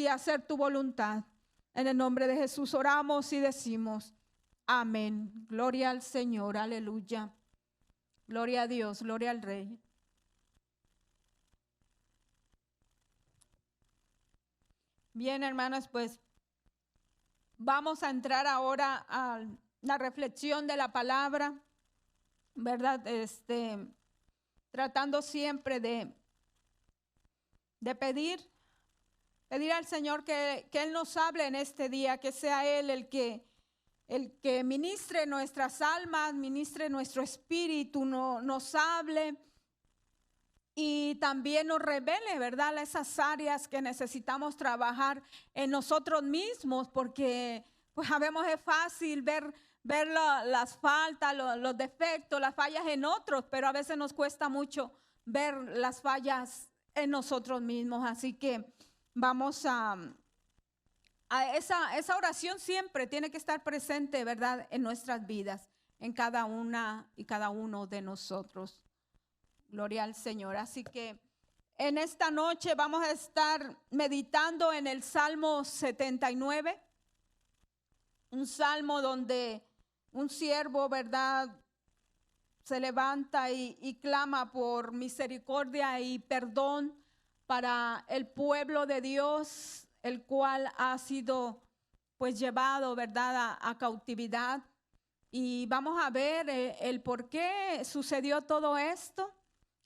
y hacer tu voluntad. En el nombre de Jesús oramos y decimos amén. Gloria al Señor, aleluya. Gloria a Dios, gloria al Rey. Bien, hermanos, pues vamos a entrar ahora a la reflexión de la palabra, ¿verdad? Tratando siempre de pedir al Señor que Él nos hable en este día, que sea Él el que ministre nuestras almas, ministre nuestro espíritu, nos hable y también nos revele, ¿verdad?, esas áreas que necesitamos trabajar en nosotros mismos, porque pues sabemos es fácil ver las faltas, los defectos, las fallas en otros, pero a veces nos cuesta mucho ver las fallas en nosotros mismos. Así que vamos a esa oración siempre tiene que estar presente, ¿verdad?, en nuestras vidas, en cada una y cada uno de nosotros. Gloria al Señor. Así que en esta noche vamos a estar meditando en el Salmo 79, un salmo donde un siervo, ¿verdad?, se levanta y clama por misericordia y perdón para el pueblo de Dios, el cual ha sido pues llevado, ¿verdad?, a cautividad. Y vamos a ver el por qué sucedió todo esto,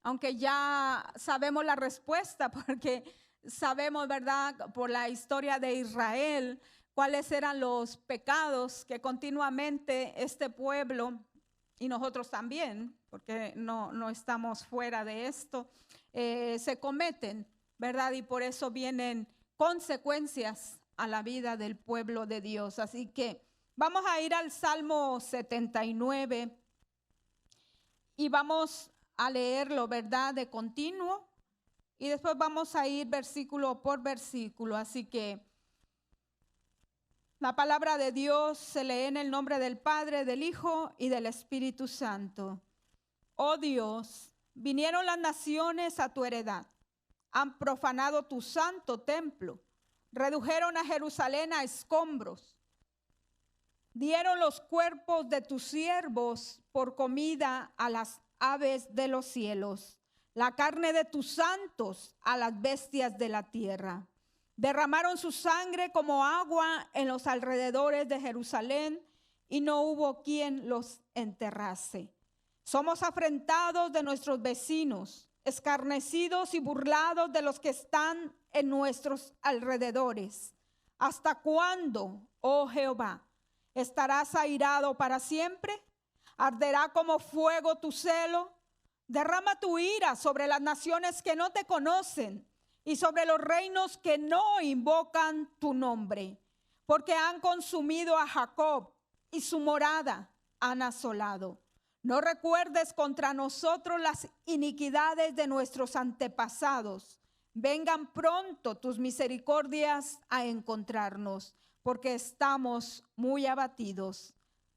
aunque ya sabemos la respuesta, porque sabemos, ¿verdad?, por la historia de Israel, cuáles eran los pecados que continuamente este pueblo y nosotros también, porque no estamos fuera de esto, se cometen, ¿verdad? Y por eso vienen consecuencias a la vida del pueblo de Dios. Así que vamos a ir al Salmo 79 y vamos a leerlo, ¿verdad?, de continuo, y después vamos a ir versículo por versículo. Así que la palabra de Dios se lee en el nombre del Padre, del Hijo y del Espíritu Santo. Oh Dios, vinieron las naciones a tu heredad, han profanado tu santo templo, redujeron a Jerusalén a escombros, dieron los cuerpos de tus siervos por comida a las aves de los cielos, la carne de tus santos a las bestias de la tierra. Derramaron su sangre como agua en los alrededores de Jerusalén y no hubo quien los enterrase. Somos afrentados de nuestros vecinos, escarnecidos y burlados de los que están en nuestros alrededores. ¿Hasta cuándo, oh Jehová, estarás airado para siempre? ¿Arderá como fuego tu celo? Derrama tu ira sobre las naciones que no te conocen y sobre los reinos que no invocan tu nombre, porque han consumido a Jacob y su morada han asolado. No recuerdes contra nosotros las iniquidades de nuestros antepasados. Vengan pronto tus misericordias a encontrarnos, porque estamos muy abatidos.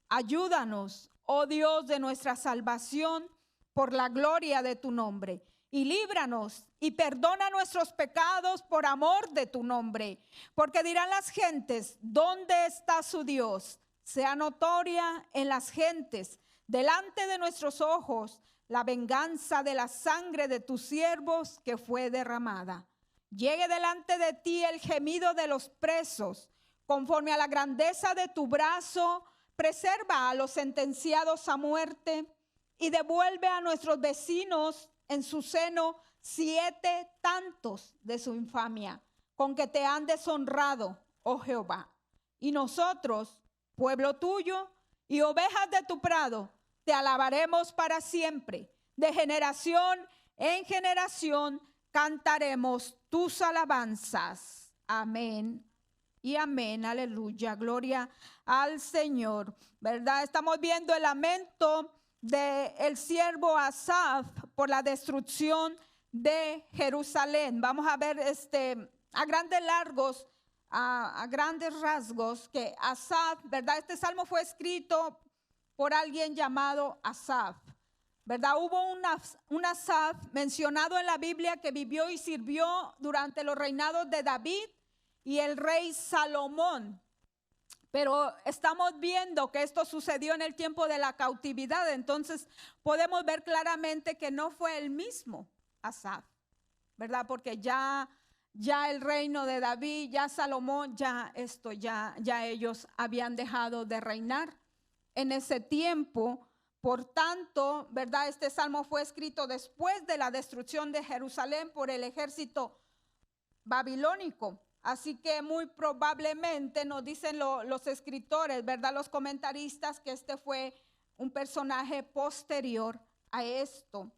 Ayúdanos, oh Dios de nuestra salvación, por la gloria de tu nombre, y líbranos y perdona nuestros pecados por amor de tu nombre, porque dirán las gentes, ¿dónde está su Dios? Sea notoria en las gentes, delante de nuestros ojos, la venganza de la sangre de tus siervos que fue derramada. Llegue delante de ti el gemido de los presos, conforme a la grandeza de tu brazo, preserva a los sentenciados a muerte y devuelve a nuestros vecinos en su seno 7 tantos de su infamia, con que te han deshonrado, oh Jehová. Y nosotros, pueblo tuyo y ovejas de tu prado, te alabaremos para siempre. De generación en generación cantaremos tus alabanzas. Amén y amén, aleluya, gloria al Señor, ¿verdad? Estamos viendo el lamento del siervo Asaf por la destrucción de Jerusalén. Vamos a ver a grandes rasgos que Asaf, ¿verdad? Este salmo fue escrito por alguien llamado Asaf, ¿verdad? Hubo un Asaf mencionado en la Biblia que vivió y sirvió durante los reinados de David y el rey Salomón. Pero estamos viendo que esto sucedió en el tiempo de la cautividad, entonces podemos ver claramente que no fue el mismo Asaf, ¿verdad? Porque ya el reino de David, ya Salomón, ya ellos habían dejado de reinar en ese tiempo. Por tanto, ¿verdad? Este salmo fue escrito después de la destrucción de Jerusalén por el ejército babilónico. Así que muy probablemente nos dicen los escritores, ¿verdad? Los comentaristas, que este fue un personaje posterior a esto.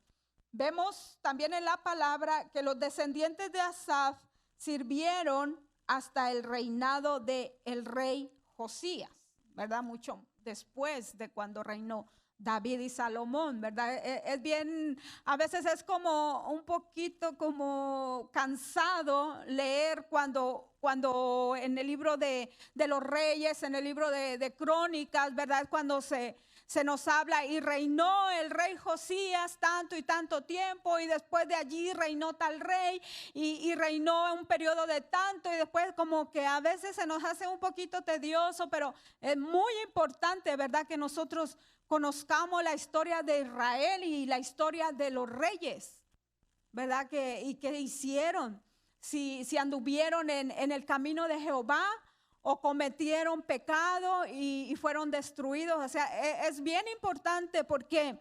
Vemos también en la palabra que los descendientes de Asaf sirvieron hasta el reinado del rey Josías, ¿verdad? Mucho después de cuando reinó David y Salomón, ¿verdad? Es bien, a veces es como un poquito como cansado leer cuando en el libro de los reyes, en el libro de crónicas, ¿verdad? Cuando se nos habla y reinó el rey Josías tanto y tanto tiempo y después de allí reinó tal rey y reinó en un periodo de tanto y después como que a veces se nos hace un poquito tedioso, pero es muy importante, ¿verdad? Que nosotros conozcamos la historia de Israel y la historia de los reyes, ¿verdad? Y qué hicieron, si anduvieron en el camino de Jehová o cometieron pecado y fueron destruidos. O sea, es bien importante porque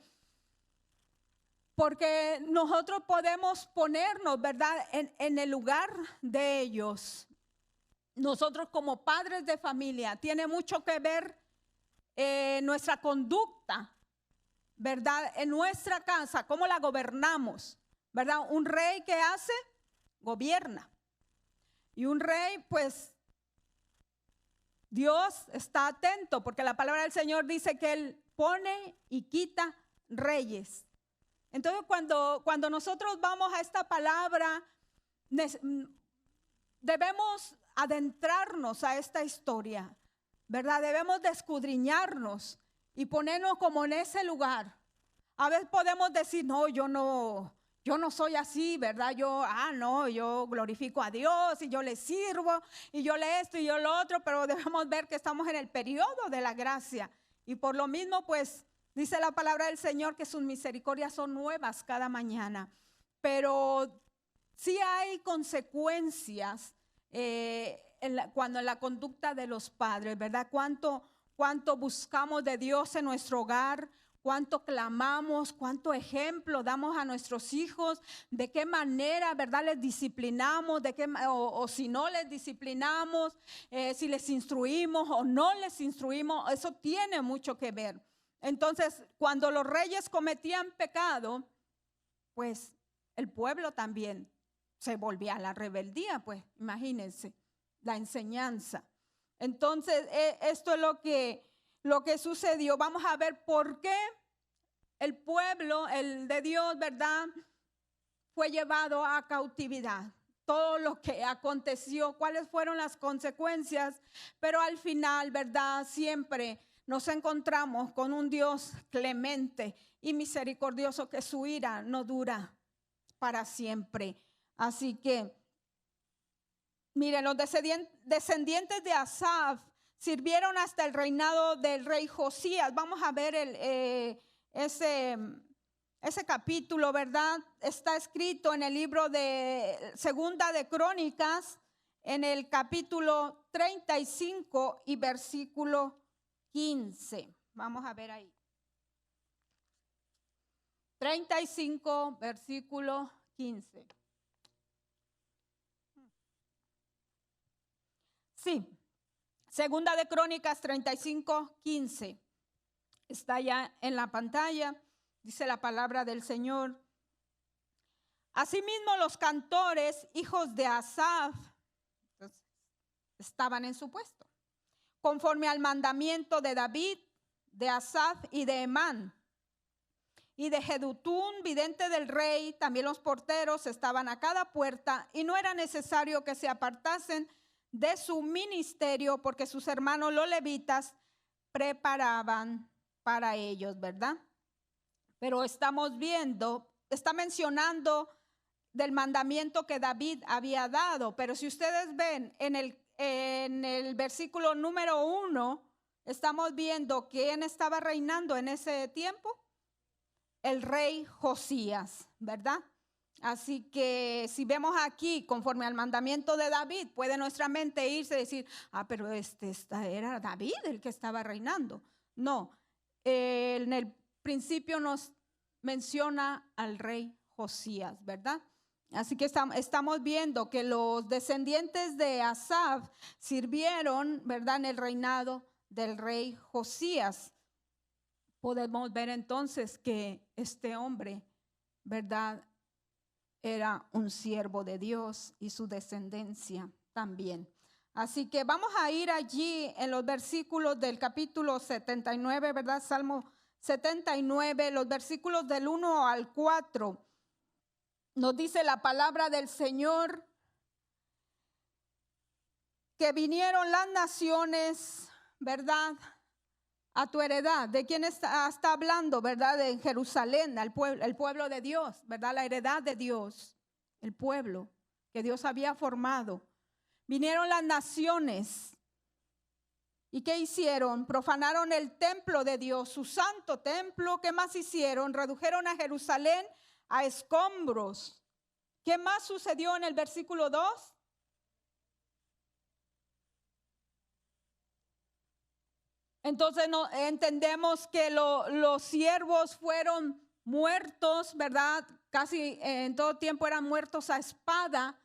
nosotros podemos ponernos, ¿verdad?, en el lugar de ellos. Nosotros como padres de familia, tiene mucho que ver nuestra conducta, ¿verdad? En nuestra casa, cómo la gobernamos, ¿verdad? Un rey, ¿qué hace? Gobierna. Y un rey, pues, Dios está atento, porque la palabra del Señor dice que Él pone y quita reyes. Entonces, cuando nosotros vamos a esta palabra, debemos adentrarnos a esta historia, ¿verdad? Debemos de escudriñarnos y ponernos como en ese lugar. A veces podemos decir, no, yo no soy así, ¿verdad? Yo glorifico a Dios y yo le sirvo y yo le esto y yo lo otro, pero debemos ver que estamos en el periodo de la gracia. Y por lo mismo, pues, dice la palabra del Señor que sus misericordias son nuevas cada mañana. Pero sí hay consecuencias cuando en la conducta de los padres, ¿verdad? Cuánto buscamos de Dios en nuestro hogar, cuánto clamamos, cuánto ejemplo damos a nuestros hijos, de qué manera, ¿verdad?, les disciplinamos, o si no les disciplinamos, si les instruimos o no les instruimos, eso tiene mucho que ver. Entonces, cuando los reyes cometían pecado, pues el pueblo también se volvía a la rebeldía, pues imagínense la enseñanza. Entonces, esto es lo que sucedió. Vamos a ver por qué el pueblo, el de Dios, ¿verdad?, fue llevado a cautividad. Todo lo que aconteció, cuáles fueron las consecuencias, pero al final, ¿verdad?, siempre nos encontramos con un Dios clemente y misericordioso, que su ira no dura para siempre. Así que, miren, los descendientes de Asaf sirvieron hasta el reinado del rey Josías. Vamos a ver ese capítulo, ¿verdad? Está escrito en el libro de Segunda de Crónicas, en el capítulo 35 y versículo 15. Vamos a ver ahí. 35, versículo 15. Sí, Segunda de Crónicas 35, 15. Está ya en la pantalla, dice la palabra del Señor. Asimismo, los cantores, hijos de Asaf, estaban en su puesto, conforme al mandamiento de David, de Asaf y de Emán. Y de Jedutún, vidente del rey, también los porteros estaban a cada puerta, y no era necesario que se apartasen de su ministerio, porque sus hermanos los levitas preparaban para ellos, ¿verdad? Pero estamos viendo, está mencionando del mandamiento que David había dado. Pero si ustedes ven en el versículo número 1, estamos viendo quién estaba reinando en ese tiempo. El rey Josías, ¿verdad? Así que si vemos aquí, conforme al mandamiento de David, puede nuestra mente irse y decir, pero era David el que estaba reinando. No, en el principio nos menciona al rey Josías, ¿verdad? Así que estamos viendo que los descendientes de Asaf sirvieron, ¿verdad?, en el reinado del rey Josías. Podemos ver entonces que este hombre, ¿verdad?, era un siervo de Dios y su descendencia también. Así que vamos a ir allí en los versículos del capítulo 79, ¿verdad? Salmo 79, los versículos del 1 al 4. Nos dice la palabra del Señor que vinieron las naciones, ¿verdad?, a tu heredad. ¿De quién está hablando, verdad? De Jerusalén, el pueblo de Dios, ¿verdad? La heredad de Dios, el pueblo que Dios había formado. Vinieron las naciones. ¿Y qué hicieron? Profanaron el templo de Dios, su santo templo. ¿Qué más hicieron? Redujeron a Jerusalén a escombros. ¿Qué más sucedió en el versículo 2? Entonces entendemos que los siervos fueron muertos, ¿verdad? Casi en todo tiempo eran muertos a espada.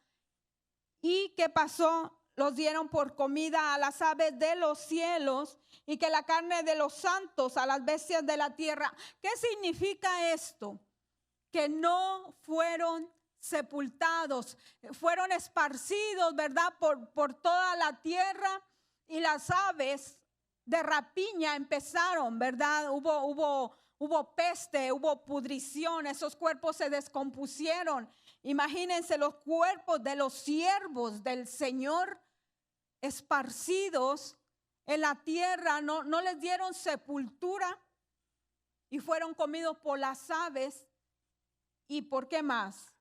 ¿Y qué pasó? Los dieron por comida a las aves de los cielos y que la carne de los santos a las bestias de la tierra. ¿Qué significa esto? Que no fueron sepultados, fueron esparcidos, ¿verdad?, por toda la tierra, y las aves de rapiña empezaron, ¿verdad? Hubo peste, hubo pudrición, esos cuerpos se descompusieron. Imagínense los cuerpos de los siervos del Señor esparcidos en la tierra, no les dieron sepultura y fueron comidos por las aves. ¿Y por qué más?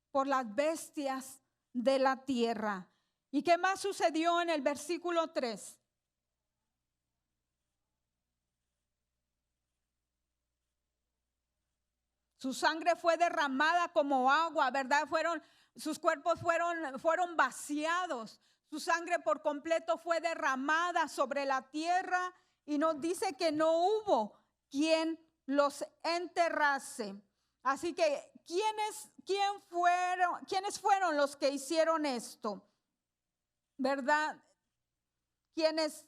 Por las bestias de la tierra. ¿Y qué más sucedió en el versículo 3? Su sangre fue derramada como agua, ¿verdad? Sus cuerpos fueron vaciados. Su sangre por completo fue derramada sobre la tierra y nos dice que no hubo quien los enterrase. Así que, ¿quiénes fueron los que hicieron esto? ¿Verdad? Quienes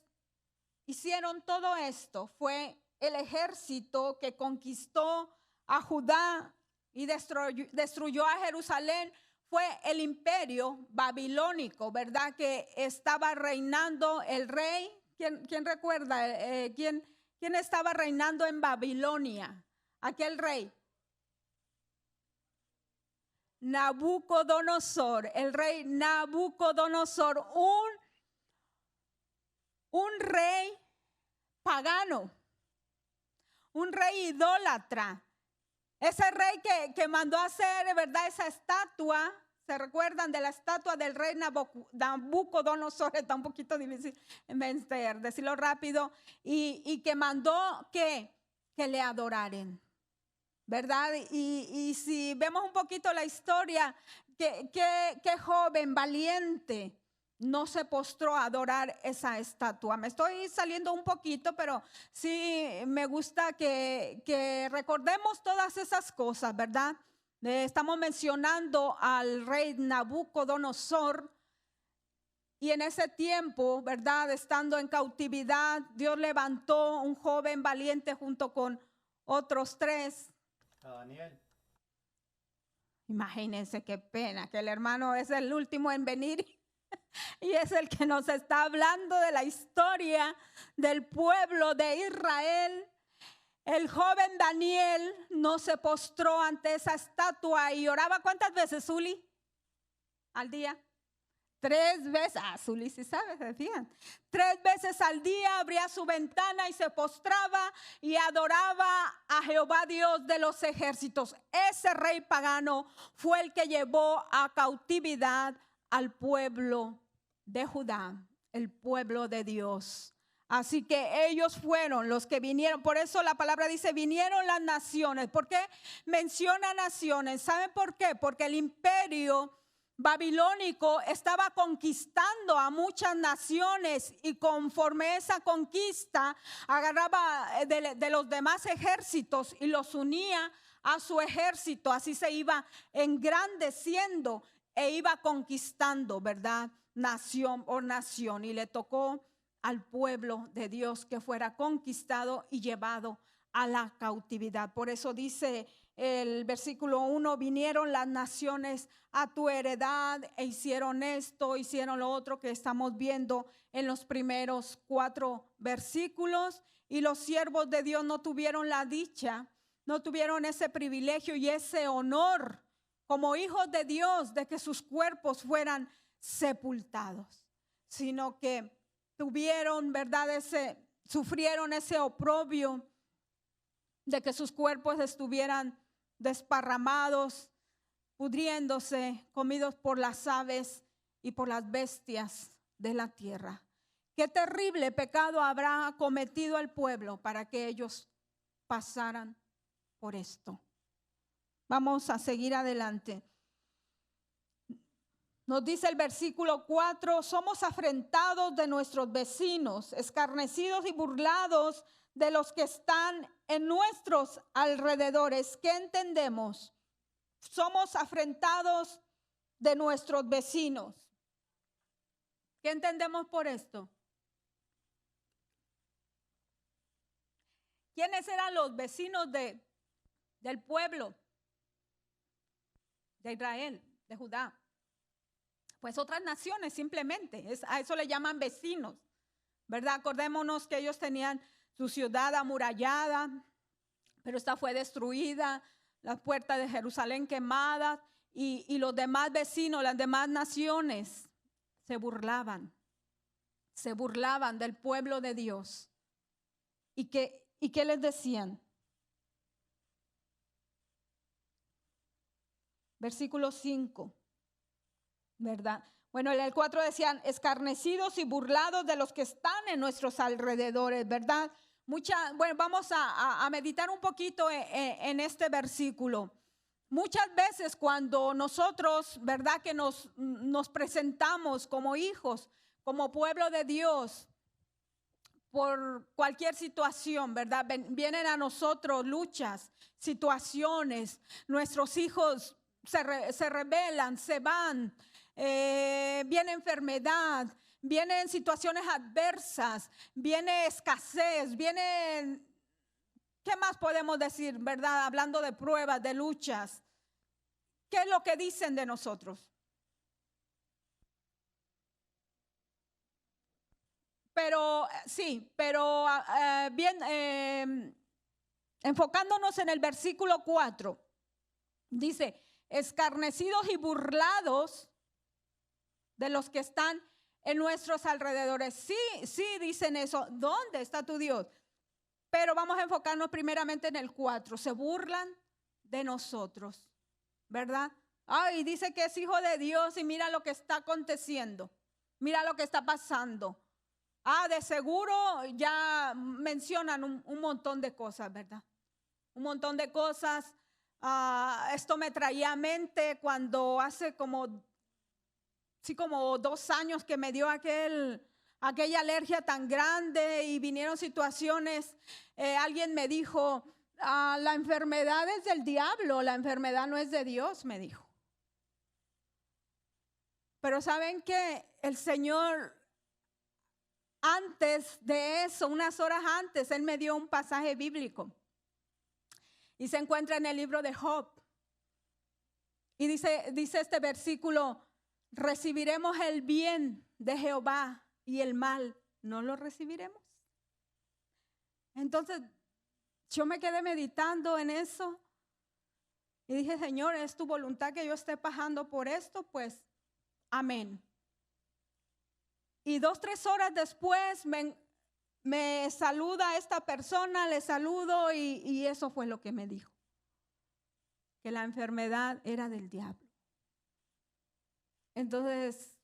hicieron todo esto fue el ejército que conquistó a Judá y destruyó a Jerusalén. Fue el imperio babilónico, ¿verdad?, que estaba reinando el rey. ¿Quién recuerda? ¿Quién estaba reinando en Babilonia? Aquel rey. Nabucodonosor, el rey Nabucodonosor, un rey pagano, un rey idólatra. Ese rey que mandó a hacer, ¿verdad?, esa estatua. ¿Se recuerdan de la estatua del rey Nabucodonosor? Está un poquito difícil decirlo rápido. Y que mandó que le adoraran, ¿verdad? Y si vemos un poquito la historia, qué joven valiente no se postró a adorar esa estatua. Me estoy saliendo un poquito, pero sí me gusta que recordemos todas esas cosas, ¿verdad? Estamos mencionando al rey Nabucodonosor, y en ese tiempo, ¿verdad?, estando en cautividad, Dios levantó un joven valiente junto con otros 3. Daniel. Imagínense qué pena que el hermano es el último en venir y es el que nos está hablando de la historia del pueblo de Israel. El joven Daniel no se postró ante esa estatua y oraba. ¿Cuántas veces, Zuli? Al día. 3 veces, Zully sí sabe, decían. 3 veces al día abría su ventana y se postraba y adoraba a Jehová Dios de los ejércitos. Ese rey pagano fue el que llevó a cautividad al pueblo de Judá, el pueblo de Dios. Así que ellos fueron los que vinieron. Por eso la palabra dice, vinieron las naciones. ¿Por qué menciona naciones? ¿Saben por qué? Porque el imperio babilónico estaba conquistando a muchas naciones y conforme esa conquista agarraba de los demás ejércitos y los unía a su ejército. Así se iba engrandeciendo e iba conquistando, ¿verdad? Nación por nación, y le tocó al pueblo de Dios que fuera conquistado y llevado a la cautividad. Por eso dice el versículo 1, vinieron las naciones a tu heredad e hicieron esto, hicieron lo otro que estamos viendo en los primeros 4 versículos. Y los siervos de Dios no tuvieron la dicha, no tuvieron ese privilegio y ese honor como hijos de Dios de que sus cuerpos fueran sepultados, sino que tuvieron, ¿verdad? Sufrieron ese oprobio de que sus cuerpos estuvieran desparramados, pudriéndose, comidos por las aves y por las bestias de la tierra. Qué terrible pecado habrá cometido el pueblo para que ellos pasaran por esto. Vamos a seguir adelante. Nos dice el versículo 4, somos afrentados de nuestros vecinos, escarnecidos y burlados de los que están en nuestros alrededores. ¿Qué entendemos? Somos afrentados de nuestros vecinos. ¿Qué entendemos por esto? ¿Quiénes eran los vecinos del pueblo de Israel, de Judá? Pues otras naciones simplemente, a eso le llaman vecinos, ¿verdad? Acordémonos que ellos tenían su ciudad amurallada, pero esta fue destruida, las puertas de Jerusalén quemadas, y los demás vecinos, las demás naciones se burlaban del pueblo de Dios. ¿Y qué les decían? Versículo 5. ¿Verdad? Bueno, en el 4 decían, escarnecidos y burlados de los que están en nuestros alrededores, ¿verdad? Bueno, vamos a meditar un poquito en este versículo. Muchas veces cuando nosotros, ¿verdad? Que nos presentamos como hijos, como pueblo de Dios, por cualquier situación, ¿verdad? Vienen a nosotros luchas, situaciones, nuestros hijos se rebelan, se van. Viene enfermedad, vienen situaciones adversas, viene escasez, ¿qué más podemos decir, verdad? Hablando de pruebas, de luchas. ¿Qué es lo que dicen de nosotros? Pero sí, pero bien, enfocándonos en el versículo 4, dice, escarnecidos y burlados de los que están en nuestros alrededores. Sí dicen eso. ¿Dónde está tu Dios? Pero vamos a enfocarnos primeramente en el 4. Se burlan de nosotros, ¿verdad? Ay, dice que es hijo de Dios y mira lo que está aconteciendo. Mira lo que está pasando. De seguro ya mencionan un montón de cosas, ¿verdad? Un montón de cosas. Esto me traía a mente cuando hace como 2 años que me dio aquella alergia tan grande y vinieron situaciones. Alguien me dijo, la enfermedad es del diablo, la enfermedad no es de Dios, me dijo. Pero ¿saben qué? El Señor, antes de eso, unas horas antes, Él me dio un pasaje bíblico. Y se encuentra en el libro de Job. Y dice este versículo, recibiremos el bien de Jehová y el mal no lo recibiremos. Entonces yo me quedé meditando en eso y dije, Señor, es tu voluntad que yo esté pasando por esto, pues amén. Y 2, 3 horas después me saluda esta persona, le saludo y eso fue lo que me dijo. Que la enfermedad era del diablo. Entonces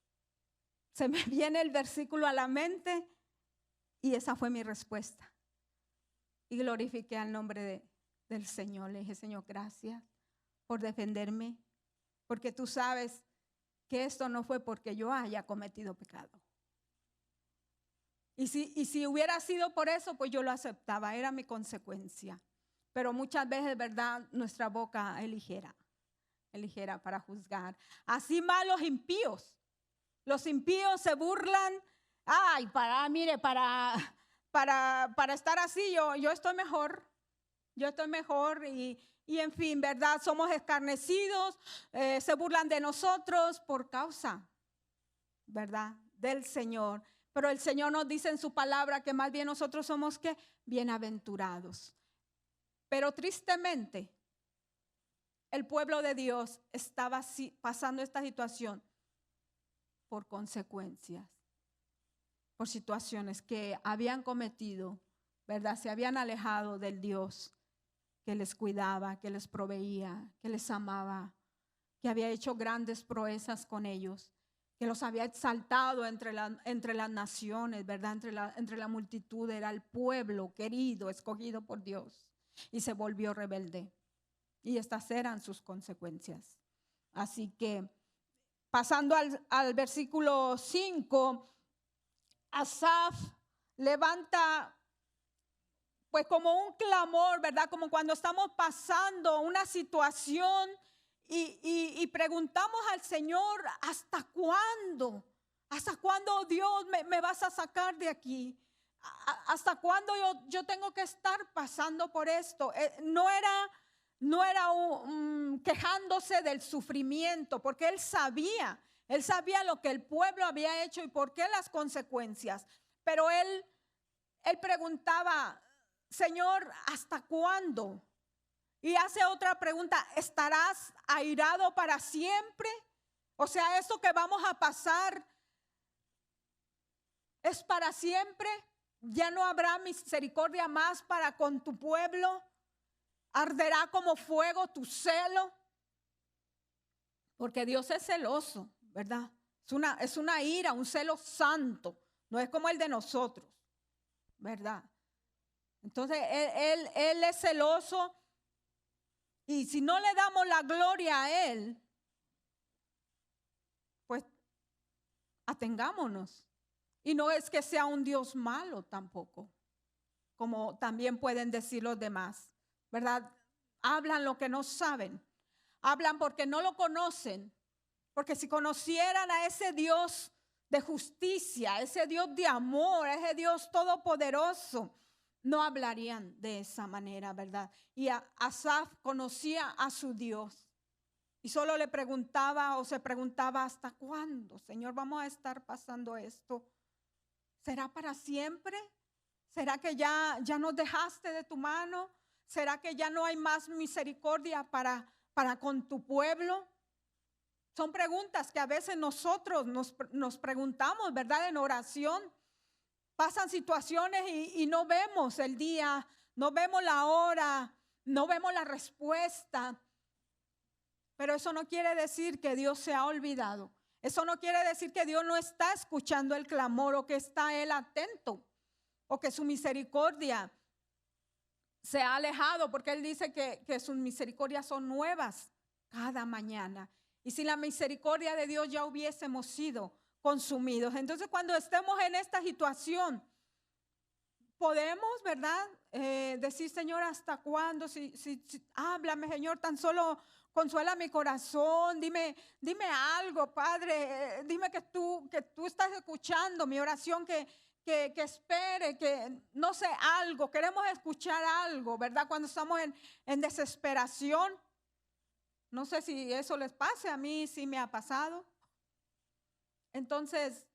se me viene el versículo a la mente y esa fue mi respuesta. Y glorifiqué al nombre del Señor. Le dije, Señor, gracias por defenderme, porque tú sabes que esto no fue porque yo haya cometido pecado. Y si hubiera sido por eso, pues yo lo aceptaba, era mi consecuencia. Pero muchas veces, ¿verdad? Nuestra boca es ligera para juzgar. Así más los impíos. Los impíos se burlan. Ay, para estar así, yo estoy mejor. Yo estoy mejor y en fin, ¿verdad? Somos escarnecidos, se burlan de nosotros por causa, ¿verdad? Del Señor. Pero el Señor nos dice en su palabra que más bien nosotros somos ¿qué? Bienaventurados. Pero tristemente, el pueblo de Dios estaba pasando esta situación por consecuencias, por situaciones que habían cometido, ¿verdad? Se habían alejado del Dios que les cuidaba, que les proveía, que les amaba, que había hecho grandes proezas con ellos, que los había exaltado entre las naciones, ¿verdad? Entre la multitud, era el pueblo querido, escogido por Dios, y se volvió rebelde. Y estas eran sus consecuencias. Así que, pasando al versículo 5, Asaf levanta pues como un clamor, ¿verdad? Como cuando estamos pasando una situación y preguntamos al Señor, ¿hasta cuándo? ¿Hasta cuándo, Dios, me vas a sacar de aquí? ¿Hasta cuándo yo tengo que estar pasando por esto? No era quejándose del sufrimiento, porque él sabía lo que el pueblo había hecho y por qué las consecuencias. Pero él preguntaba, Señor, ¿hasta cuándo? Y hace otra pregunta, ¿estarás airado para siempre? O sea, ¿esto que vamos a pasar es para siempre? ¿Ya no habrá misericordia más para con tu pueblo? ¿Arderá como fuego tu celo? Porque Dios es celoso, ¿verdad? Es una ira, un celo santo. No es como el de nosotros, ¿verdad? Entonces, él es celoso. Y si no le damos la gloria a Él, pues atengámonos. Y no es que sea un Dios malo tampoco, como también pueden decir los demás, ¿verdad? Hablan lo que no saben. Hablan porque no lo conocen. Porque si conocieran a ese Dios de justicia, ese Dios de amor, ese Dios todopoderoso, no hablarían de esa manera, ¿verdad? Y Asaf conocía a su Dios. Y solo le preguntaba o se preguntaba, ¿hasta cuándo, Señor, vamos a estar pasando esto? ¿Será para siempre? ¿Será que ya nos dejaste de tu mano? ¿Será que ya no hay más misericordia para con tu pueblo? Son preguntas que a veces nosotros nos preguntamos, ¿verdad? En oración. Pasan situaciones y no vemos el día, no vemos la hora, no vemos la respuesta. Pero eso no quiere decir que Dios se ha olvidado. Eso no quiere decir que Dios no está escuchando el clamor o que está Él atento o que su misericordia se ha alejado, porque Él dice que sus misericordias son nuevas cada mañana. Y si la misericordia de Dios ya hubiésemos sido consumidos. Entonces, cuando estemos en esta situación, podemos, ¿verdad? Decir, Señor, ¿hasta cuándo? Si háblame, Señor, tan solo consuela mi corazón. Dime algo, Padre. Dime que tú estás escuchando mi oración, que espere, que no sé, algo. Queremos escuchar algo, ¿verdad? Cuando estamos en desesperación. No sé si eso les pase, a mí sí me ha pasado. Entonces,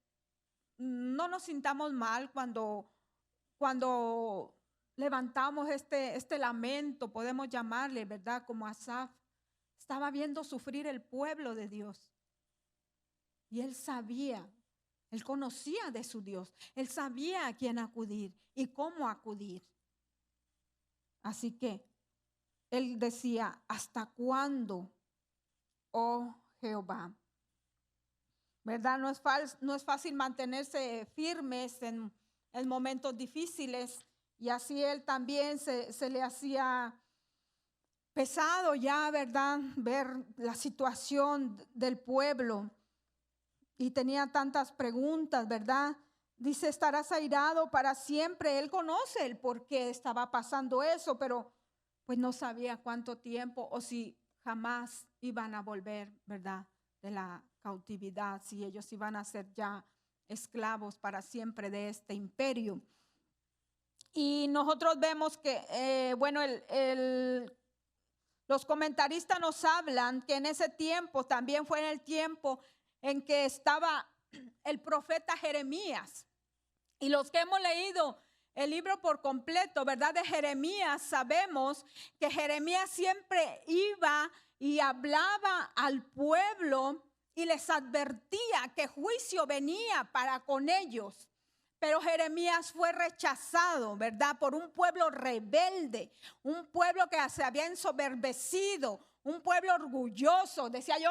no nos sintamos mal cuando levantamos este lamento, podemos llamarle, ¿verdad? Como Asaf estaba viendo sufrir el pueblo de Dios. Y él sabía Él conocía de su Dios. Él sabía a quién acudir y cómo acudir. Así que él decía, ¿hasta cuándo, oh Jehová? ¿Verdad? No es fácil mantenerse firmes en momentos difíciles. Y así él también se le hacía pesado ya, ¿verdad? Ver la situación del pueblo. Y tenía tantas preguntas, ¿verdad? Dice, ¿estarás airado para siempre? Él conoce el por qué estaba pasando eso, pero pues no sabía cuánto tiempo o si jamás iban a volver, ¿verdad? De la cautividad, si ellos iban a ser ya esclavos para siempre de este imperio. Y nosotros vemos que, los comentaristas nos hablan que en ese tiempo también fue en el tiempo en que estaba el profeta Jeremías. Y los que hemos leído el libro por completo, ¿verdad? De Jeremías, sabemos que Jeremías siempre iba y hablaba al pueblo y les advertía que juicio venía para con ellos. Pero Jeremías fue rechazado, ¿verdad? Por un pueblo rebelde, un pueblo que se había ensoberbecido, un pueblo orgulloso. Decían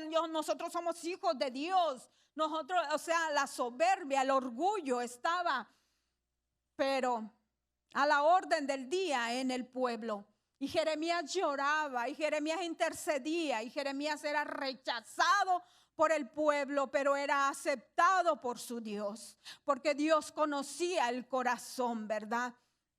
ellos, nosotros somos hijos de Dios. Nosotros, o sea, la soberbia, el orgullo estaba, pero a la orden del día en el pueblo. Y Jeremías lloraba, y Jeremías intercedía, y Jeremías era rechazado por el pueblo, pero era aceptado por su Dios, porque Dios conocía el corazón, ¿verdad?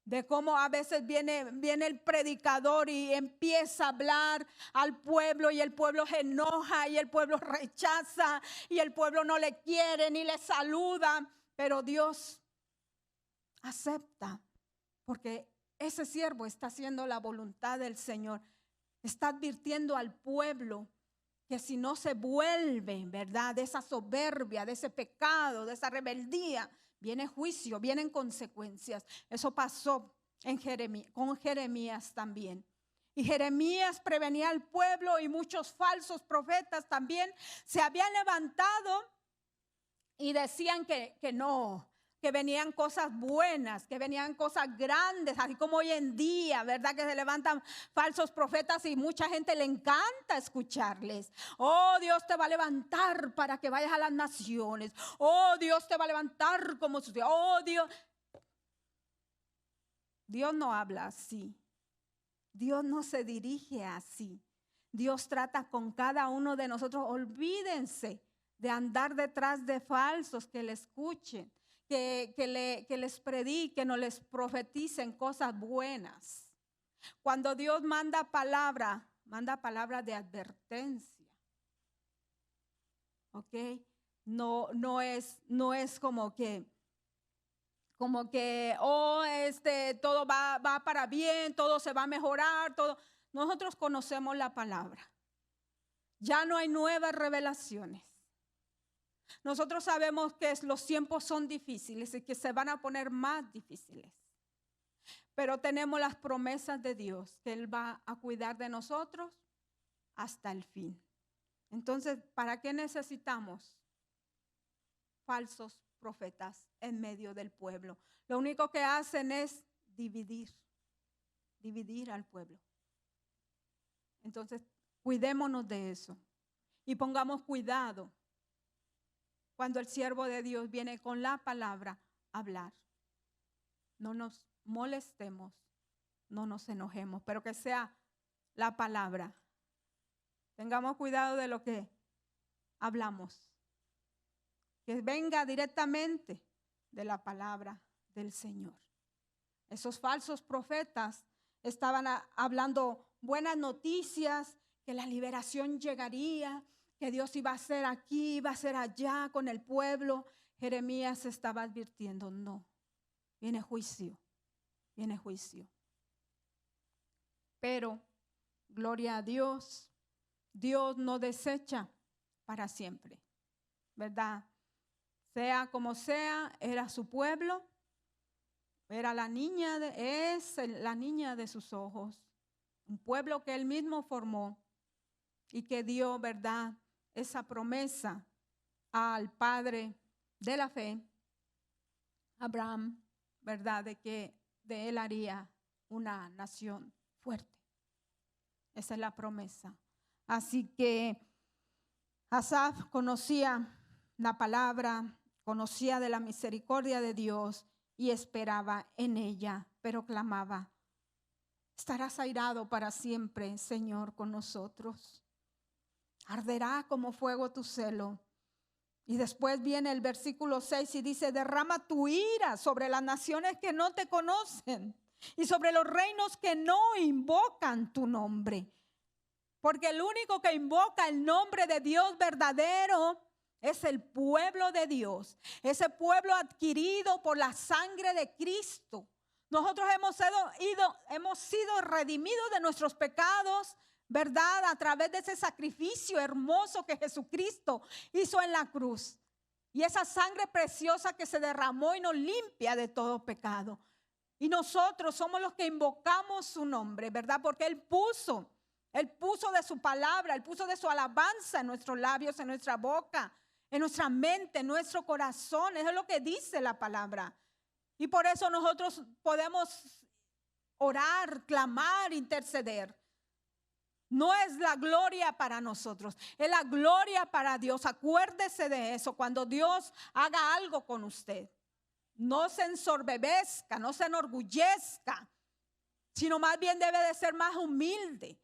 De cómo a veces viene el predicador y empieza a hablar al pueblo y el pueblo se enoja y el pueblo rechaza y el pueblo no le quiere ni le saluda, pero Dios acepta porque ese siervo está haciendo la voluntad del Señor, está advirtiendo al pueblo que si no se vuelve, ¿verdad? De esa soberbia, de ese pecado, de esa rebeldía, viene juicio, vienen consecuencias. Eso pasó con Jeremías también. Y Jeremías prevenía al pueblo y muchos falsos profetas también se habían levantado y decían que no, que venían cosas buenas, que venían cosas grandes, así como hoy en día, ¿verdad? Que se levantan falsos profetas y mucha gente le encanta escucharles. Oh, Dios te va a levantar para que vayas a las naciones. Oh, Dios te va a levantar como su Dios. Oh, Dios. Dios no habla así. Dios no se dirige así. Dios trata con cada uno de nosotros. Olvídense de andar detrás de falsos que le escuchen. Que les prediquen o les profeticen cosas buenas. Cuando Dios manda palabra de advertencia. ¿Ok? No es como que todo va para bien, todo se va a mejorar, todo. Nosotros conocemos la palabra. Ya no hay nuevas revelaciones. Nosotros sabemos que los tiempos son difíciles y que se van a poner más difíciles. Pero tenemos las promesas de Dios, que Él va a cuidar de nosotros hasta el fin. Entonces, ¿para qué necesitamos falsos profetas en medio del pueblo? Lo único que hacen es dividir al pueblo. Entonces, cuidémonos de eso y pongamos cuidado cuando el siervo de Dios viene con la palabra a hablar. No nos molestemos, no nos enojemos, pero que sea la palabra. Tengamos cuidado de lo que hablamos. Que venga directamente de la palabra del Señor. Esos falsos profetas estaban hablando buenas noticias, que la liberación llegaría, que Dios iba a hacer aquí, iba a hacer allá con el pueblo. Jeremías estaba advirtiendo, no, viene juicio. Pero, gloria a Dios, Dios no desecha para siempre, ¿verdad? Sea como sea, era su pueblo, era es la niña de sus ojos, un pueblo que él mismo formó y que dio, ¿verdad?, esa promesa al padre de la fe, Abraham, ¿verdad? De que de él haría una nación fuerte. Esa es la promesa. Así que Asaf conocía la palabra, conocía de la misericordia de Dios y esperaba en ella, pero clamaba: estarás airado para siempre, Señor, con nosotros. Arderá como fuego tu celo. Y después viene el versículo 6 y dice: derrama tu ira sobre las naciones que no te conocen y sobre los reinos que no invocan tu nombre. Porque el único que invoca el nombre de Dios verdadero es el pueblo de Dios. Ese pueblo adquirido por la sangre de Cristo. Nosotros hemos sido redimidos de nuestros pecados, ¿verdad? A través de ese sacrificio hermoso que Jesucristo hizo en la cruz. Y esa sangre preciosa que se derramó y nos limpia de todo pecado. Y nosotros somos los que invocamos su nombre, ¿verdad? Porque Él puso de su palabra, Él puso de su alabanza en nuestros labios, en nuestra boca, en nuestra mente, en nuestro corazón. Eso es lo que dice la palabra. Y por eso nosotros podemos orar, clamar, interceder. No es la gloria para nosotros, es la gloria para Dios. Acuérdese de eso cuando Dios haga algo con usted. No se ensoberbezca, no se enorgullezca, sino más bien debe de ser más humilde,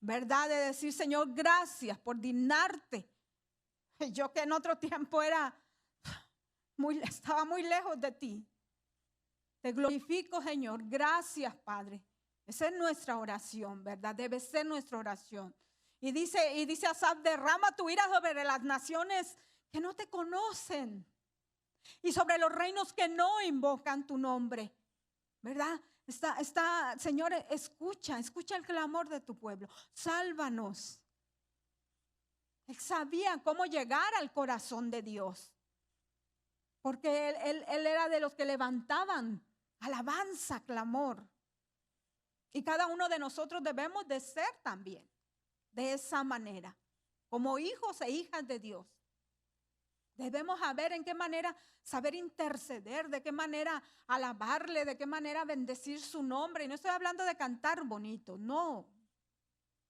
¿verdad? De decir: Señor, gracias por dignarte. Yo que en otro tiempo estaba muy lejos de ti. Te glorifico, Señor. Gracias, Padre. Esa es nuestra oración, ¿verdad? Debe ser nuestra oración. Y dice Asaf: derrama tu ira sobre las naciones que no te conocen y sobre los reinos que no invocan tu nombre, ¿verdad? Señor, escucha el clamor de tu pueblo. Sálvanos. Él sabía cómo llegar al corazón de Dios, porque él era de los que levantaban alabanza, clamor. Y cada uno de nosotros debemos de ser también de esa manera, como hijos e hijas de Dios. Debemos saber en qué manera saber interceder, de qué manera alabarle, de qué manera bendecir su nombre. Y no estoy hablando de cantar bonito, no.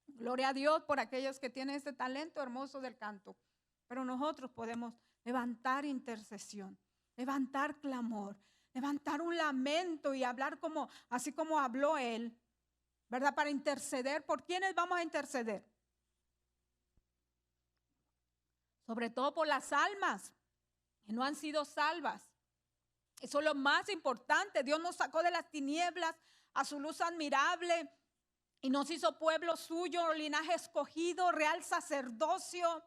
Gloria a Dios por aquellos que tienen este talento hermoso del canto. Pero nosotros podemos levantar intercesión, levantar clamor, levantar un lamento y hablar así como habló él, ¿verdad? Para interceder. ¿Por quiénes vamos a interceder? Sobre todo por las almas que no han sido salvas. Eso es lo más importante. Dios nos sacó de las tinieblas a su luz admirable y nos hizo pueblo suyo, linaje escogido, real sacerdocio,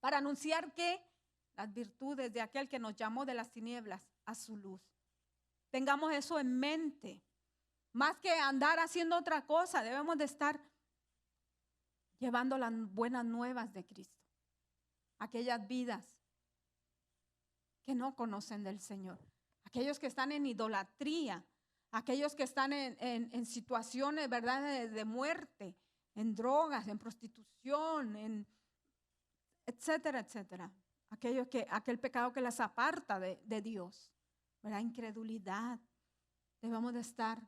para anunciar que las virtudes de aquel que nos llamó de las tinieblas a su luz. Tengamos eso en mente. Más que andar haciendo otra cosa, debemos de estar llevando las buenas nuevas de Cristo. Aquellas vidas que no conocen del Señor, aquellos que están en idolatría, aquellos que están en situaciones, ¿verdad?, de muerte, en drogas, en prostitución, etcétera, etcétera. Aquel pecado que las aparta de Dios, ¿verdad? Incredulidad. Debemos de estar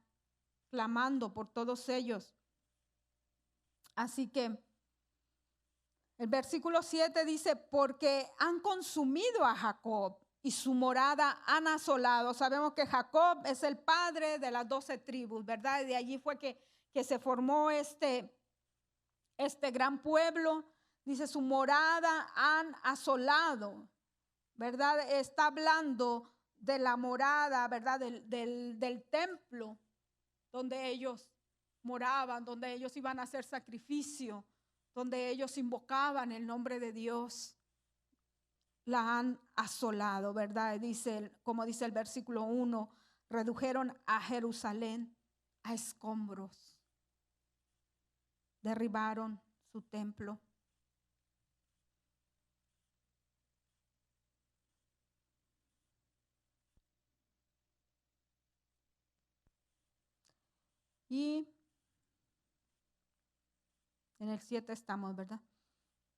clamando por todos ellos. Así que el versículo 7 dice: porque han consumido a Jacob y su morada han asolado. Sabemos que Jacob es el padre de las 12 tribus, ¿verdad? Y de allí fue que se formó este gran pueblo. Dice: su morada han asolado, ¿verdad? Está hablando de la morada, ¿verdad? Del templo donde ellos moraban, donde ellos iban a hacer sacrificio, donde ellos invocaban el nombre de Dios. La han asolado, ¿verdad? Como dice el versículo 1, redujeron a Jerusalén a escombros. Derribaron su templo. Y en el 7 estamos, ¿verdad?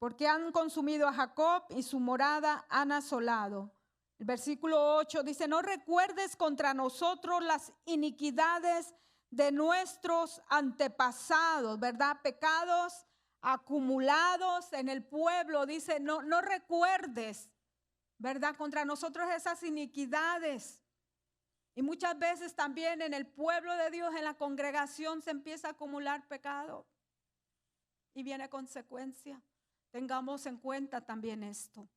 porque han consumido a Jacob y su morada han asolado. El versículo 8 dice, no recuerdes contra nosotros las iniquidades de nuestros antepasados, ¿verdad? Pecados acumulados en el pueblo. Dice, no recuerdes, ¿verdad? Contra nosotros esas iniquidades. Y muchas veces también en el pueblo de Dios, en la congregación, se empieza a acumular pecado. Y viene consecuencia. Tengamos en cuenta también esto.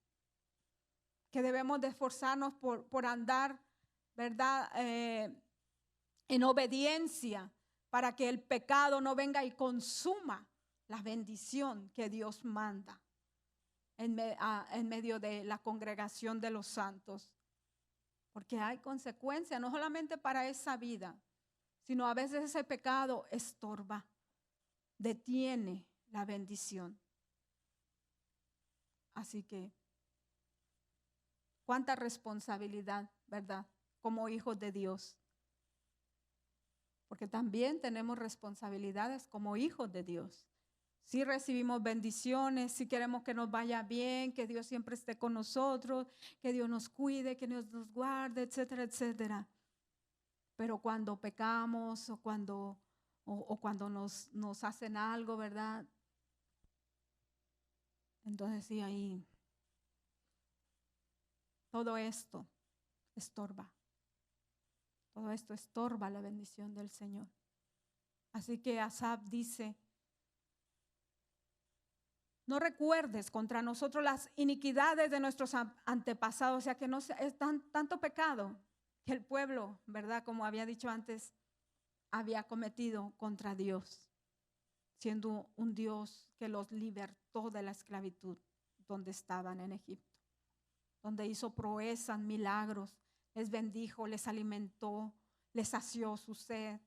Que debemos de esforzarnos por andar, ¿verdad? En obediencia, para que el pecado no venga y consuma la bendición que Dios manda en medio de la congregación de los santos. Porque hay consecuencias, no solamente para esa vida, sino a veces ese pecado estorba, detiene la bendición. Así que, cuánta responsabilidad, ¿verdad? Como hijos de Dios. Porque también tenemos responsabilidades como hijos de Dios. Si recibimos bendiciones, si queremos que nos vaya bien, que Dios siempre esté con nosotros, que Dios nos cuide, que Dios nos guarde, etcétera, etcétera. Pero cuando pecamos o cuando nos hacen algo, ¿verdad? Entonces sí, ahí todo esto estorba. Todo esto estorba la bendición del Señor. Así que Asaf dice, no recuerdes contra nosotros las iniquidades de nuestros antepasados, o sea que no es tanto pecado que el pueblo, ¿verdad? Como había dicho antes, había cometido contra Dios, siendo un Dios que los libertó de la esclavitud donde estaban en Egipto, donde hizo proezas, milagros, les bendijo, les alimentó, les sació su sed,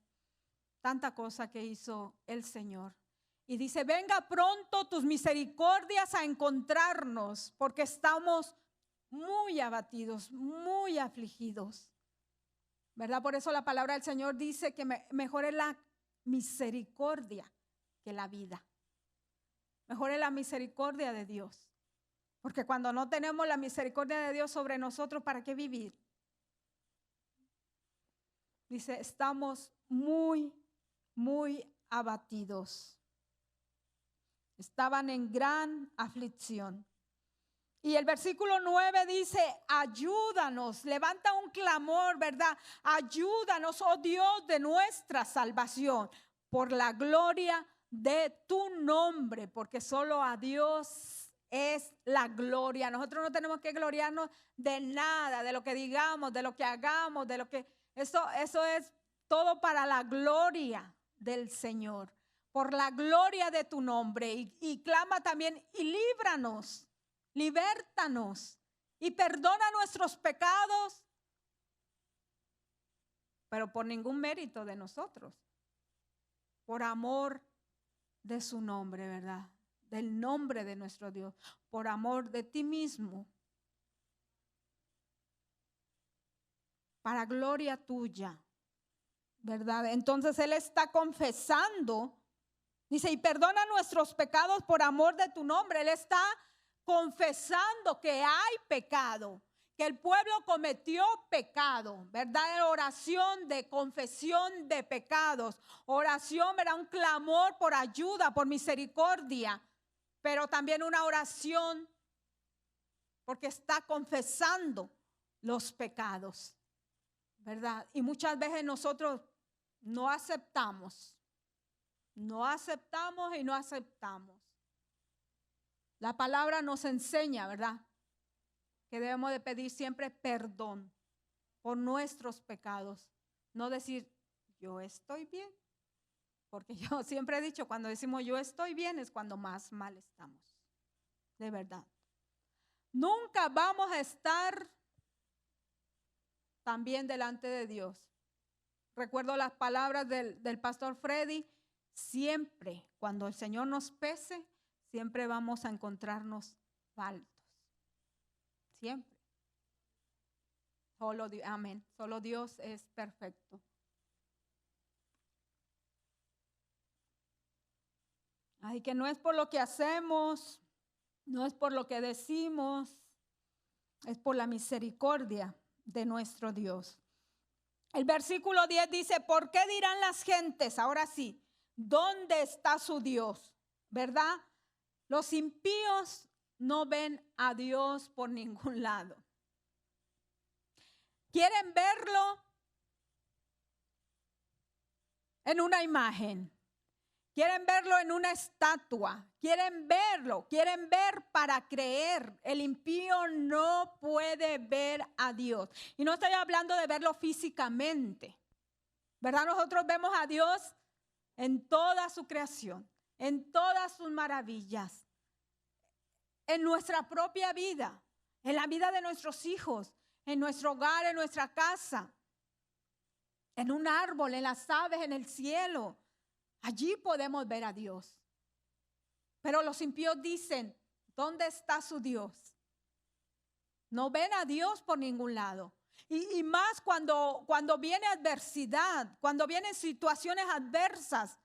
tanta cosa que hizo el Señor. Y dice, venga pronto tus misericordias a encontrarnos, porque estamos muy abatidos, muy afligidos, ¿verdad? Por eso la palabra del Señor dice que mejor es la misericordia que la vida. Mejor es la misericordia de Dios. Porque cuando no tenemos la misericordia de Dios sobre nosotros, ¿para qué vivir? Dice, estamos muy, muy abatidos. Estaban en gran aflicción. Y el versículo 9 dice, ayúdanos, levanta un clamor, ¿verdad? Ayúdanos, oh Dios de nuestra salvación, por la gloria de tu nombre, porque solo a Dios es la gloria. Nosotros no tenemos que gloriarnos de nada, de lo que digamos, de lo que hagamos, de lo que... Eso es todo para la gloria del Señor, por la gloria de tu nombre. Y clama también, y líbranos. Libértanos y perdona nuestros pecados, pero por ningún mérito de nosotros, por amor de su nombre, ¿verdad? Del nombre de nuestro Dios, por amor de ti mismo, para gloria tuya, ¿verdad? Entonces él está confesando, dice, y perdona nuestros pecados por amor de tu nombre. Él está confesando que hay pecado, que el pueblo cometió pecado, ¿verdad? Oración de confesión de pecados, oración, ¿verdad? Un clamor por ayuda, por misericordia, pero también una oración porque está confesando los pecados, ¿verdad? Y muchas veces nosotros no aceptamos y no aceptamos. La palabra nos enseña, ¿verdad? Que debemos de pedir siempre perdón por nuestros pecados. No decir, yo estoy bien. Porque yo siempre he dicho, cuando decimos yo estoy bien es cuando más mal estamos. De verdad. Nunca vamos a estar tan bien delante de Dios. Recuerdo las palabras del pastor Freddy. Siempre, cuando el Señor nos pese, siempre vamos a encontrarnos faltos. Siempre. Amén. Solo Dios es perfecto. Así que no es por lo que hacemos, No es por lo que decimos, es por la misericordia de nuestro Dios. El versículo 10 dice, ¿por qué dirán las gentes? Ahora sí, ¿dónde está su Dios? ¿Verdad? Los impíos no ven a Dios por ningún lado. Quieren verlo en una imagen. Quieren verlo en una estatua. Quieren ver para creer. El impío no puede ver a Dios. Y no estoy hablando de verlo físicamente. ¿Verdad? Nosotros vemos a Dios en toda su creación, en todas sus maravillas, en nuestra propia vida, en la vida de nuestros hijos, en nuestro hogar, en nuestra casa, en un árbol, en las aves, en el cielo. Allí podemos ver a Dios. Pero los impíos dicen, ¿dónde está su Dios? No ven a Dios por ningún lado. Y más cuando viene adversidad, cuando vienen situaciones adversas.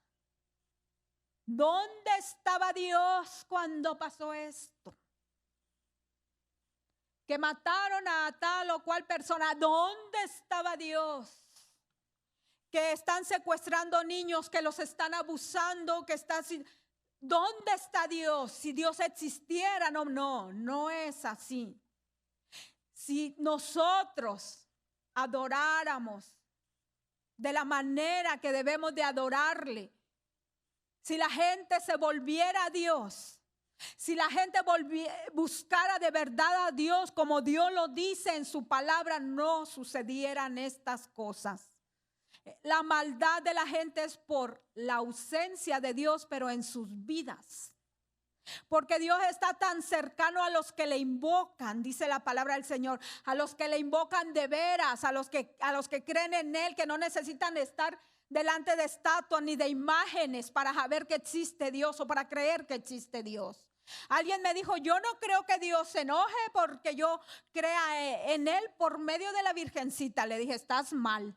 ¿Dónde estaba Dios cuando pasó esto? Que mataron a tal o cual persona. ¿Dónde estaba Dios? Que están secuestrando niños, que los están abusando, que están... ¿Dónde está Dios? Si Dios existiera, no es así. Si nosotros adoráramos de la manera que debemos de adorarle, si la gente se volviera a Dios, si la gente buscara de verdad a Dios como Dios lo dice en su palabra, no sucedieran estas cosas. La maldad de la gente es por la ausencia de Dios, pero en sus vidas. Porque Dios está tan cercano a los que le invocan, dice la palabra del Señor, a los que le invocan de veras, a los que creen en Él, que no necesitan estar delante de estatuas ni de imágenes para saber que existe Dios o para creer que existe Dios. Alguien me dijo, yo no creo que Dios se enoje porque yo crea en Él por medio de la Virgencita. Le dije, estás mal.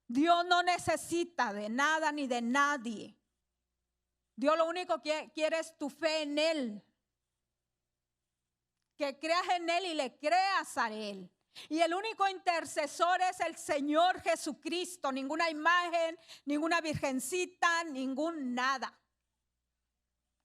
Dios no necesita de nada ni de nadie. Dios lo único que quiere es tu fe en Él. Que creas en Él y le creas a Él. Y el único intercesor es el Señor Jesucristo. Ninguna imagen, ninguna virgencita, ningún nada.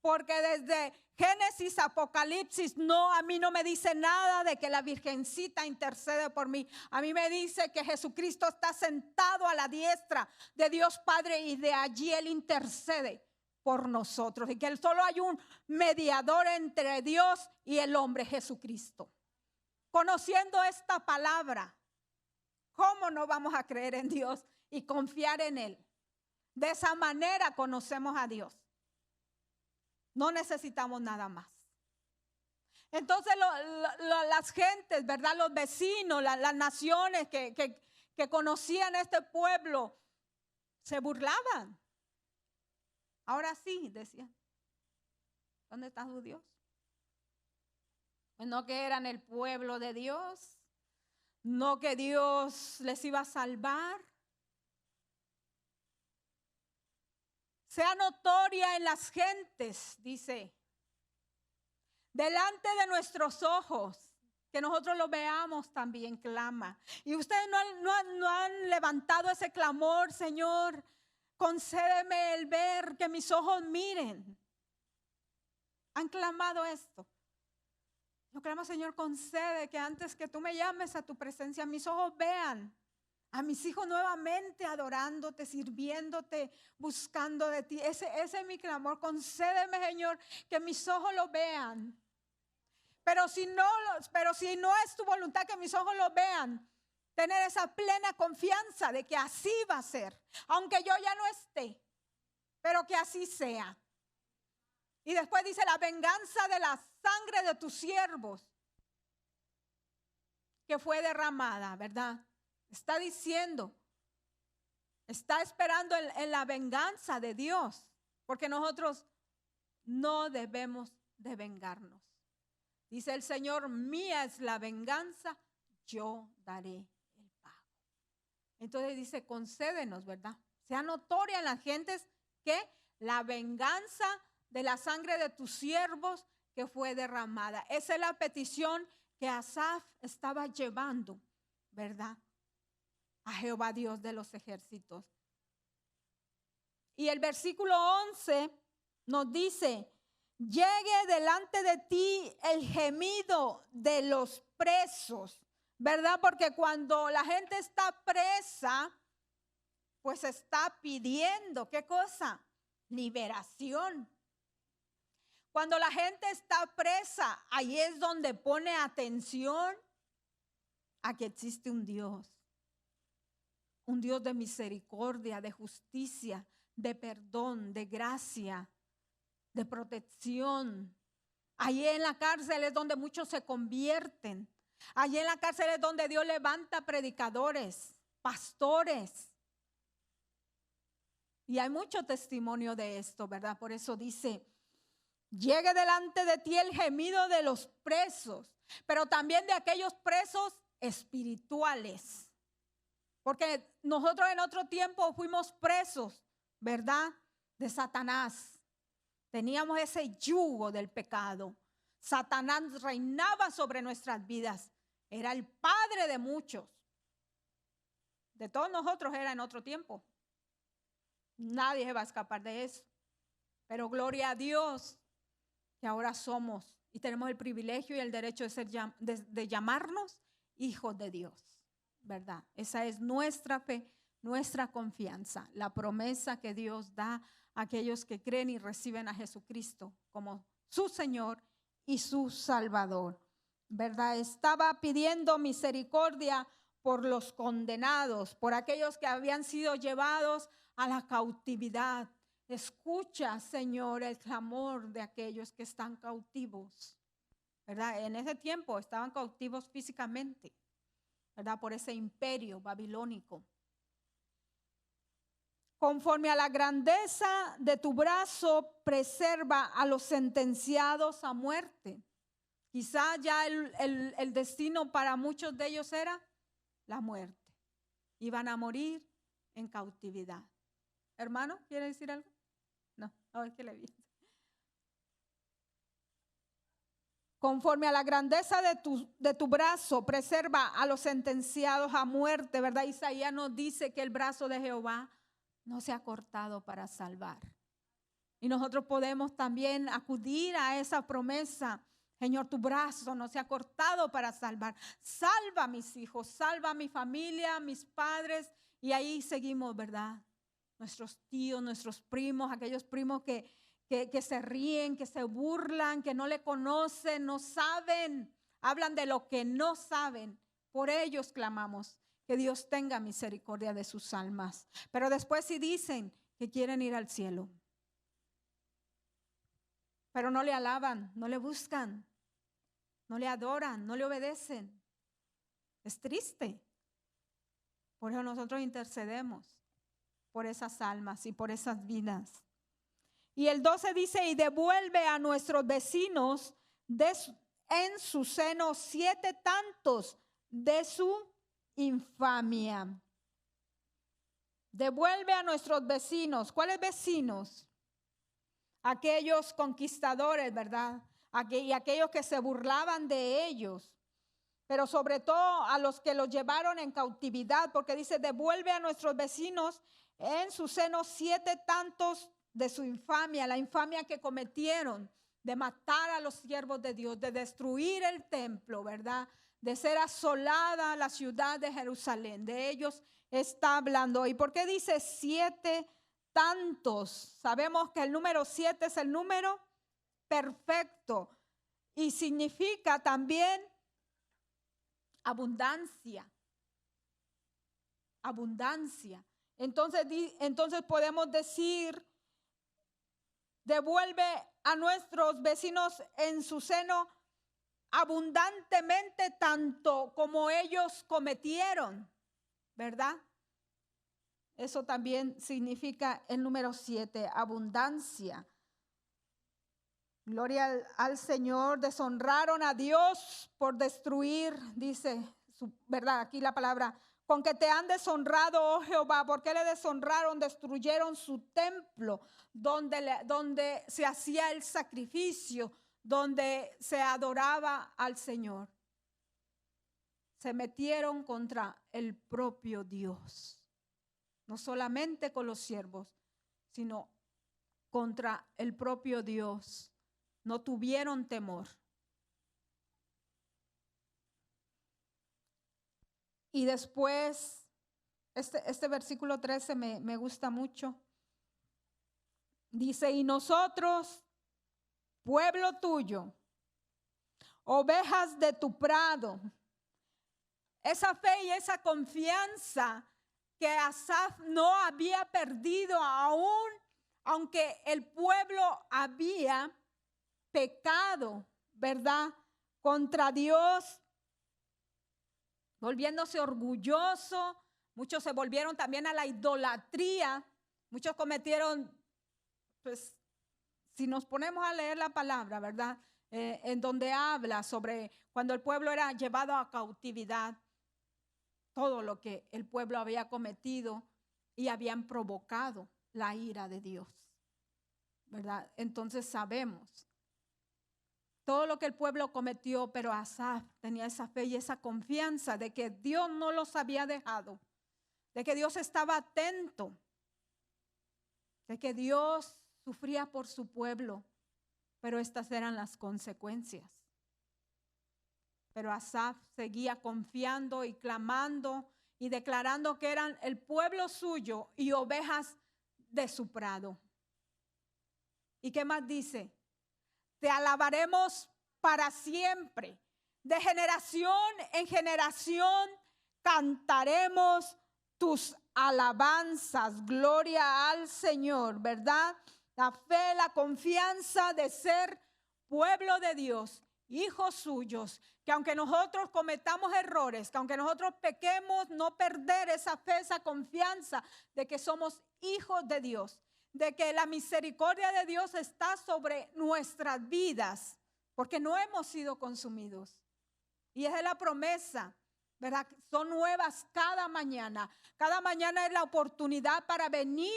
Porque desde Génesis, Apocalipsis, a mí no me dice nada de que la virgencita intercede por mí. A mí me dice que Jesucristo está sentado a la diestra de Dios Padre y de allí Él intercede por nosotros. Y que solo hay un mediador entre Dios y el hombre, Jesucristo. Conociendo esta palabra, ¿cómo no vamos a creer en Dios y confiar en Él? De esa manera conocemos a Dios. No necesitamos nada más. Entonces las gentes, ¿verdad? Los vecinos, las naciones que conocían este pueblo, se burlaban. Ahora sí, decían, ¿dónde está su Dios? Pues no que eran el pueblo de Dios, no que Dios les iba a salvar. Sea notoria en las gentes, dice, delante de nuestros ojos, que nosotros lo veamos también, clama. Y ustedes no han levantado ese clamor, Señor, concédeme el ver, que mis ojos miren. Han clamado esto. Yo clamo, Señor, concede que antes que tú me llames a tu presencia, mis ojos vean a mis hijos nuevamente adorándote, sirviéndote, buscando de ti. Ese es mi clamor. Concédeme, Señor, que mis ojos lo vean. Pero si no es tu voluntad que mis ojos lo vean, tener esa plena confianza de que así va a ser. Aunque yo ya no esté, pero que así sea. Y después dice, la venganza de la sangre de tus siervos que fue derramada, ¿verdad? Está diciendo, está esperando en la venganza de Dios, porque nosotros no debemos de vengarnos. Dice el Señor, mía es la venganza, yo daré el pago. Entonces dice, concédenos, ¿verdad? Sea notoria en las gentes que la venganza de la sangre de tus siervos que fue derramada. Esa es la petición que Asaf estaba llevando, ¿verdad? A Jehová Dios de los ejércitos. Y el versículo 11 nos dice: llegue delante de ti el gemido de los presos, ¿verdad? Porque cuando la gente está presa, pues está pidiendo, ¿qué cosa? Liberación. Cuando la gente está presa, ahí es donde pone atención a que existe un Dios de misericordia, de justicia, de perdón, de gracia, de protección. Allí en la cárcel es donde muchos se convierten. Allí en la cárcel es donde Dios levanta predicadores, pastores. Y hay mucho testimonio de esto, ¿verdad? Por eso dice: llegue delante de ti el gemido de los presos, pero también de aquellos presos espirituales. Porque nosotros en otro tiempo fuimos presos, ¿verdad? De Satanás. Teníamos ese yugo del pecado. Satanás reinaba sobre nuestras vidas. Era el padre de muchos. De todos nosotros era en otro tiempo. Nadie se va a escapar de eso. Pero gloria a Dios que ahora somos y tenemos el privilegio y el derecho de llamarnos hijos de Dios, ¿verdad? Esa es nuestra fe, nuestra confianza, la promesa que Dios da a aquellos que creen y reciben a Jesucristo como su Señor y su Salvador, ¿verdad? Estaba pidiendo misericordia por los condenados, por aquellos que habían sido llevados a la cautividad. Escucha, Señor, el clamor de aquellos que están cautivos, ¿verdad? En ese tiempo estaban cautivos físicamente, ¿verdad? Por ese imperio babilónico. Conforme a la grandeza de tu brazo, preserva a los sentenciados a muerte. Quizá ya el destino para muchos de ellos era la muerte. Iban a morir en cautividad. Hermano, ¿quiere decir algo? No, a ver qué le vi. Conforme a la grandeza de tu brazo, preserva a los sentenciados a muerte, ¿verdad? Isaías nos dice que el brazo de Jehová no se ha cortado para salvar. Y nosotros podemos también acudir a esa promesa. Señor, tu brazo no se ha cortado para salvar. Salva a mis hijos, salva a mi familia, a mis padres. Y ahí seguimos, ¿verdad? Nuestros tíos, nuestros primos, aquellos primos que se ríen, que se burlan, que no le conocen, no saben, hablan de lo que no saben. Por ellos clamamos que Dios tenga misericordia de sus almas. Pero después sí dicen que quieren ir al cielo, pero no le alaban, no le buscan, no le adoran, no le obedecen. Es triste. Por eso nosotros intercedemos por esas almas y por esas vidas. Y el 12 dice: y devuelve a nuestros vecinos en su seno 7 tantos de su infamia. Devuelve a nuestros vecinos. ¿Cuáles vecinos? Aquellos conquistadores, ¿verdad? Y aquellos que se burlaban de ellos. Pero sobre todo a los que los llevaron en cautividad, porque dice: devuelve a nuestros vecinos en su seno 7 tantos de su infamia, la infamia que cometieron de matar a los siervos de Dios, de destruir el templo, ¿verdad? De ser asolada la ciudad de Jerusalén. De ellos está hablando. ¿Y por qué dice 7 tantos? Sabemos que el número 7 es el número perfecto y significa también abundancia. Abundancia. Entonces podemos decir: devuelve a nuestros vecinos en su seno abundantemente, tanto como ellos cometieron, ¿verdad? Eso también significa el número 7, abundancia. Gloria al Señor. Deshonraron a Dios por destruir, dice, ¿verdad? Aquí la palabra: con que te han deshonrado, oh Jehová. ¿Por qué le deshonraron? Destruyeron su templo donde se hacía el sacrificio, donde se adoraba al Señor. Se metieron contra el propio Dios. No solamente con los siervos, sino contra el propio Dios. No tuvieron temor. Y después, este versículo 13 me gusta mucho. Dice, y nosotros, pueblo tuyo, ovejas de tu prado. Esa fe y esa confianza que Asaf no había perdido aún, aunque el pueblo había pecado, ¿verdad? Contra Dios, volviéndose orgulloso. Muchos se volvieron también a la idolatría. Muchos cometieron, pues, si nos ponemos a leer la palabra, ¿verdad? En donde habla sobre cuando el pueblo era llevado a cautividad, todo lo que el pueblo había cometido y habían provocado la ira de Dios, ¿verdad? Entonces sabemos todo lo que el pueblo cometió, pero Asaf tenía esa fe y esa confianza de que Dios no los había dejado, de que Dios estaba atento, de que Dios sufría por su pueblo, pero estas eran las consecuencias. Pero Asaf seguía confiando y clamando y declarando que eran el pueblo suyo y ovejas de su prado. ¿Y qué más dice? Te alabaremos para siempre. De generación en generación cantaremos tus alabanzas. Gloria al Señor, ¿verdad? La fe, la confianza de ser pueblo de Dios, hijos suyos, que aunque nosotros cometamos errores, que aunque nosotros pequemos, no perder esa fe, esa confianza de que somos hijos de Dios, de que la misericordia de Dios está sobre nuestras vidas, porque no hemos sido consumidos. Y esa es la promesa, ¿verdad? Son nuevas cada mañana. Cada mañana es la oportunidad para venir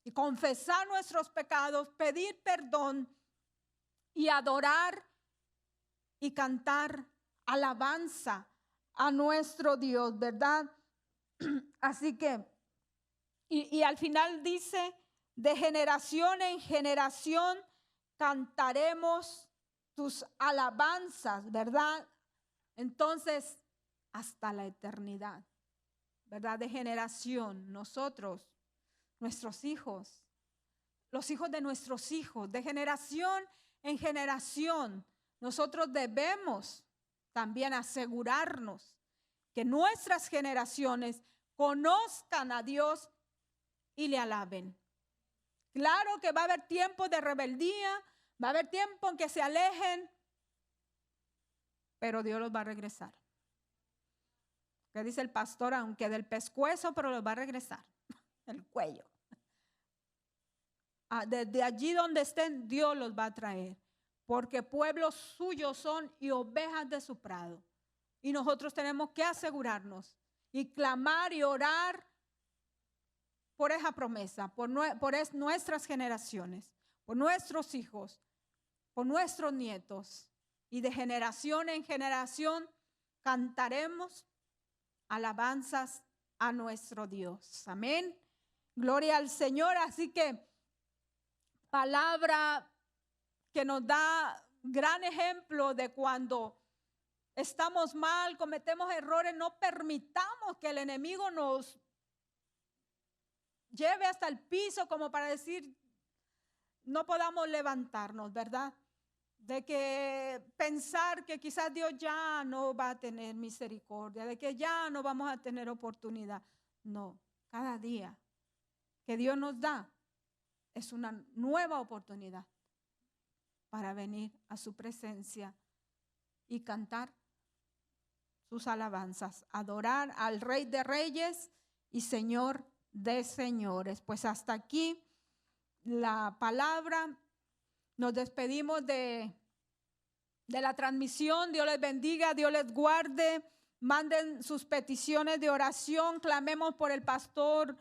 y confesar nuestros pecados, pedir perdón y adorar y cantar alabanza a nuestro Dios, ¿verdad? Así que, y al final dice, de generación en generación cantaremos tus alabanzas, ¿verdad? Entonces, hasta la eternidad, ¿verdad? De generación, nosotros, nuestros hijos, los hijos de nuestros hijos, de generación en generación, nosotros debemos también asegurarnos que nuestras generaciones conozcan a Dios y le alaben. Claro que va a haber tiempos de rebeldía, va a haber tiempo en que se alejen, pero Dios los va a regresar. Que dice el pastor, aunque del pescuezo, pero los va a regresar, el cuello. Desde allí donde estén, Dios los va a traer, porque pueblos suyos son y ovejas de su prado. Y nosotros tenemos que asegurarnos y clamar y orar por esa promesa, por nuestras generaciones, por nuestros hijos, por nuestros nietos. Y de generación en generación cantaremos alabanzas a nuestro Dios. Amén. Gloria al Señor. Así que palabra que nos da gran ejemplo de cuando estamos mal, cometemos errores, no permitamos que el enemigo nos lleve hasta el piso como para decir, no podamos levantarnos, ¿verdad? De que pensar que quizás Dios ya no va a tener misericordia, de que ya no vamos a tener oportunidad. No, cada día que Dios nos da es una nueva oportunidad para venir a su presencia y cantar sus alabanzas, adorar al Rey de Reyes y Señor de señores. Pues hasta aquí la palabra. Nos despedimos de la transmisión. Dios les bendiga, Dios les guarde. Manden sus peticiones de oración. Clamemos por el pastor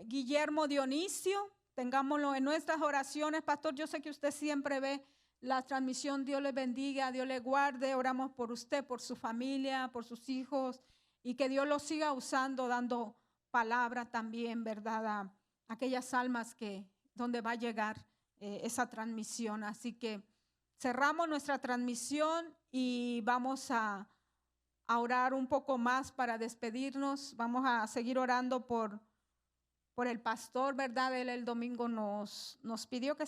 Guillermo Dionisio. Tengámoslo en nuestras oraciones. Pastor, yo sé que usted siempre ve la transmisión. Dios le bendiga, Dios le guarde. Oramos por usted, por su familia, por sus hijos, y que Dios lo siga usando, dando palabra también, ¿verdad? A aquellas almas que donde va a llegar esa transmisión. Así que cerramos nuestra transmisión y vamos a orar un poco más para despedirnos. Vamos a seguir orando por el pastor, ¿verdad? Él el domingo nos pidió que